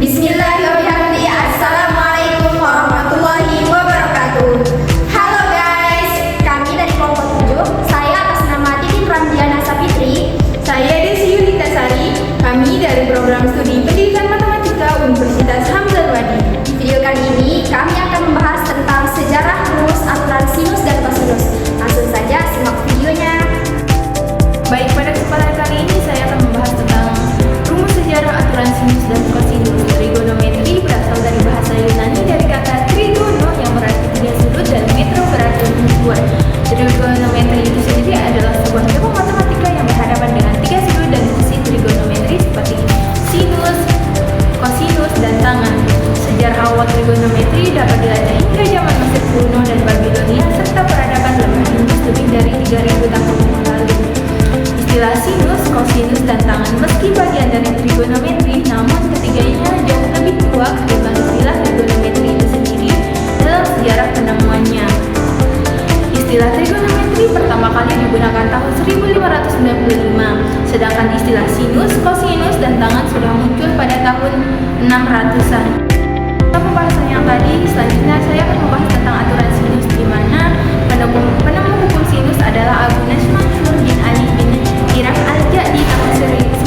Bismillahirrahmanirrahim. Assalamualaikum warahmatullahi wabarakatuh. Halo guys, kami dari kelompok 7. Saya atas nama Titin Ramdiana Sapitri. Saya Desi Yunita Sari. Kami dari program studi pendidikan matematika Universitas Hamzah Wadi. Di video kali ini kami akan membahas tentang sejarah rumus aturan sinus dan kosinus. Langsung saja simak videonya. Baik, pada kesempatan kali ini saya akan membahas tentang rumus sejarah aturan sinus dan kosinus. Trigonometri berasal dari bahasa Yunani dari kata trigono yang berarti tiga sudut dan metro berarti membuat. Trigonometri itu sendiri adalah sebuah ilmu matematika yang berhadapan dengan tiga sudut dan sisi trigonometri seperti sinus, kosinus, dan tangan. Sejarah awal trigonometri dapat dilacak hingga zaman Mesir kuno dan Babilonia serta peradaban lembah Indus lebih dari 3000 tahun yang lalu. Istilah sinus, kosinus, dan tangan meski bagian dari trigonometri, namun ketiganya jauh lebih tua ketimbang istilah trigonometri itu sendiri dalam sejarah penemuannya. Istilah trigonometri pertama kali digunakan tahun 1595, sedangkan istilah sinus, kosinus, dan tangan sudah muncul pada tahun 600-an. Pada pembahasan yang tadi, selanjutnya saya akan membahas tentang aturan sinus, di mana penemu hukum sinus adalah Abu Najm Nurdin Ali bin Iraq al-Jadi tahun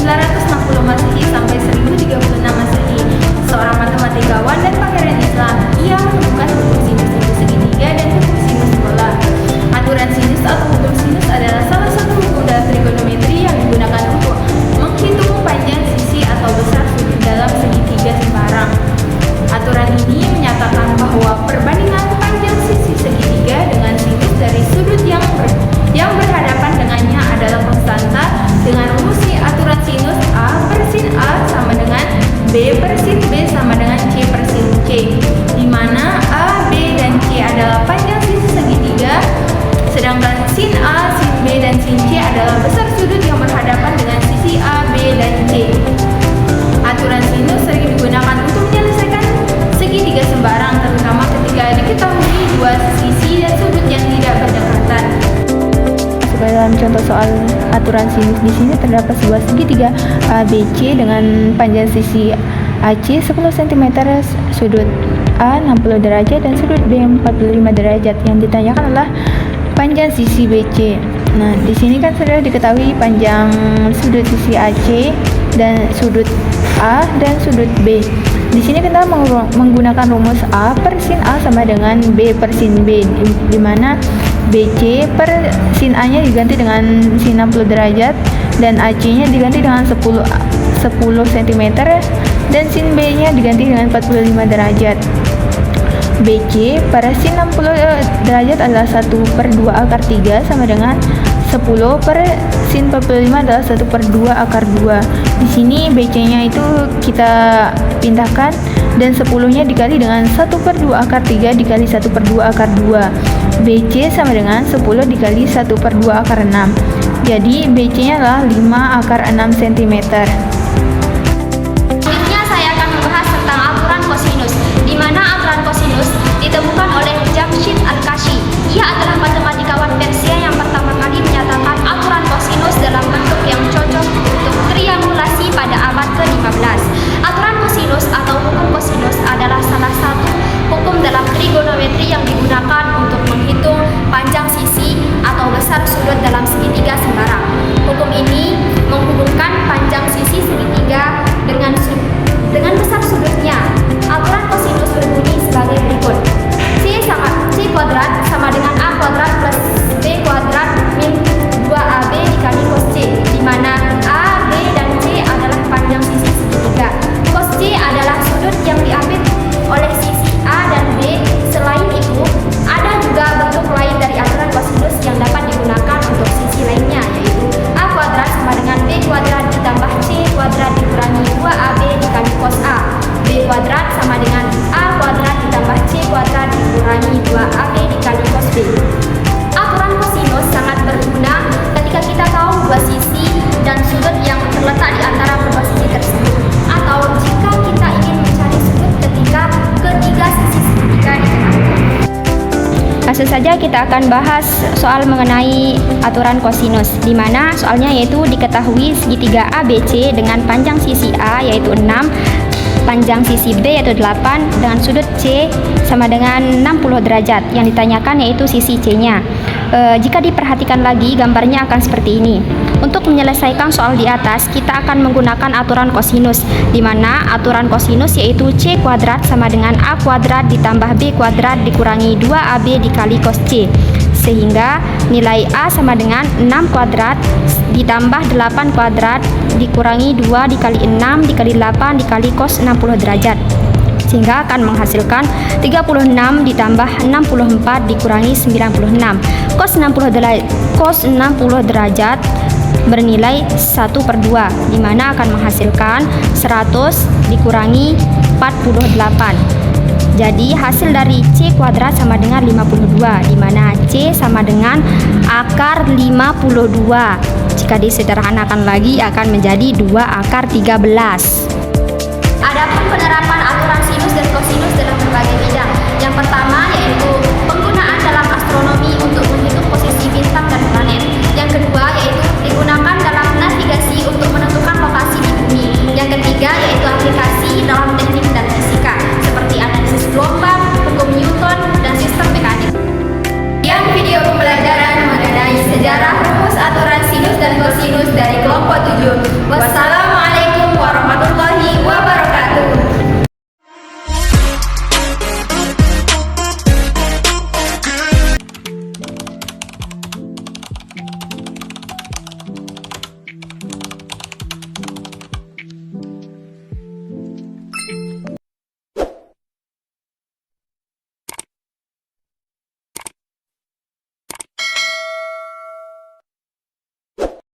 1960 Masehi sampai 1036 Masehi, seorang matematikawan dan pangeran Islam. Ia menemukan hukum sinus segitiga dan hukum sinus bola. Aturan sinus atau hukum sinus adalah salah satu hukum dalam trigonometri yang digunakan untuk menghitung panjang sisi atau besar sudut dalam segitiga sembarang. Aturan ini menyatakan bahwa perbandingan panjang sisi segitiga dengan sinus dari sudut yang berhadapan dengannya adalah konstanta dengan rumus aturan sinus A per sin A sama dengan B per sin B sama dengan C per sin C, di mana A, B, dan C adalah panjang sisi segitiga, sedangkan sin A, sin B, dan sin C adalah besar sudut yang berhadapan dengan sisi A, B, dan C. Aturan sinus sering digunakan untuk menyelesaikan segitiga sembarang, terutama ketika diketahui dua sisi dan sudut yang tidak berdekatan. Dalam contoh soal aturan sinus di sini terdapat sebuah segitiga ABC dengan panjang sisi AC 10 cm, sudut A 60 derajat dan sudut B 45 derajat. Yang ditanyakan adalah panjang sisi BC. Nah, di sini kan sudah diketahui panjang sudut sisi AC dan sudut A dan sudut B. Di sini kita menggunakan rumus A per sin A sama dengan B per sin B, di mana BC per sin A-nya diganti dengan sin 60 derajat dan AC-nya diganti dengan 10 cm dan sin B-nya diganti dengan 45 derajat. BC per sin 60 derajat adalah 1 per 2 akar 3 sama dengan 10 per sin 45 adalah 1 per 2 akar 2. Di sini BC-nya itu kita pindahkan dan 10-nya dikali dengan 1 per 2 akar 3 dikali 1 per 2 akar 2. BC sama dengan 10 dikali 1 per 2 akar 6. Jadi BC-nya adalah 5 akar 6 cm. Selanjutnya saya akan membahas tentang aturan kosinus, di mana aturan kosinus ditemukan oleh Jamshid Al-Kashi. Ia adalah matematikawan Persia yang pertama kali menyatakan aturan kosinus dalam bentuk yang cocok untuk triangulasi pada abad ke-15. Aturan kosinus atau hukum kosinus adalah salah satu hukum dalam trigonometri yang digunakan untuk menghitung panjang sisi atau besar sudut dalam segitiga sembarang. Hukum ini menghubungkan panjang sisi segitiga dengan besar sudutnya. Aturan kosinus berbunyi sebagai berikut: C kuadrat sama dengan A kuadrat plus B kuadrat min 2AB dikali cos C, di mana A, B, dan C adalah panjang sisi segitiga. Cos C adalah sudut yang diambil oleh sisi A dan B. Selain itu, ada juga bentuk lain dari aturan kosinus yang dapat digunakan untuk sisi lainnya, yaitu A kuadrat sama dengan B kuadrat ditambah C kuadrat dikurangi 2AB dikali cos A. B kuadrat sama dengan A kuadrat ditambah C kuadrat dikurangi 2AB dikali cos B. Aturan kosinus sangat berguna ketika kita tahu dua sisi dan sudut yang terletak di antara kedua sisi tersebut, atau jika kita ingin mencari sudut ketika ketiga sisi segitiga diketahui. Langsung saja kita akan bahas soal mengenai aturan kosinus, di mana soalnya yaitu diketahui segitiga ABC dengan panjang sisi A yaitu 6 panjang sisi B yaitu 8 dengan sudut C sama dengan 60 derajat. Yang ditanyakan yaitu sisi C-nya. Jika diperhatikan lagi gambarnya akan seperti ini. Untuk menyelesaikan soal di atas, kita akan menggunakan aturan kosinus, di mana aturan kosinus yaitu C kuadrat sama dengan A kuadrat ditambah B kuadrat dikurangi 2AB dikali cos C. Sehingga nilai A sama dengan 6 kuadrat ditambah 8 kuadrat dikurangi 2 dikali 6 dikali 8 dikali cos 60 derajat. Sehingga akan menghasilkan 36 ditambah 64 dikurangi 96. Cos 60 derajat bernilai 1/2, di mana akan menghasilkan 100 dikurangi 48. Jadi hasil dari C kuadrat sama dengan 52, di mana C sama dengan akar 52. Jika disederhanakan lagi akan menjadi 2 akar 13. Adapun penerapan aturan sinus dan kosinus dalam berbagai bidang. Yang pertama,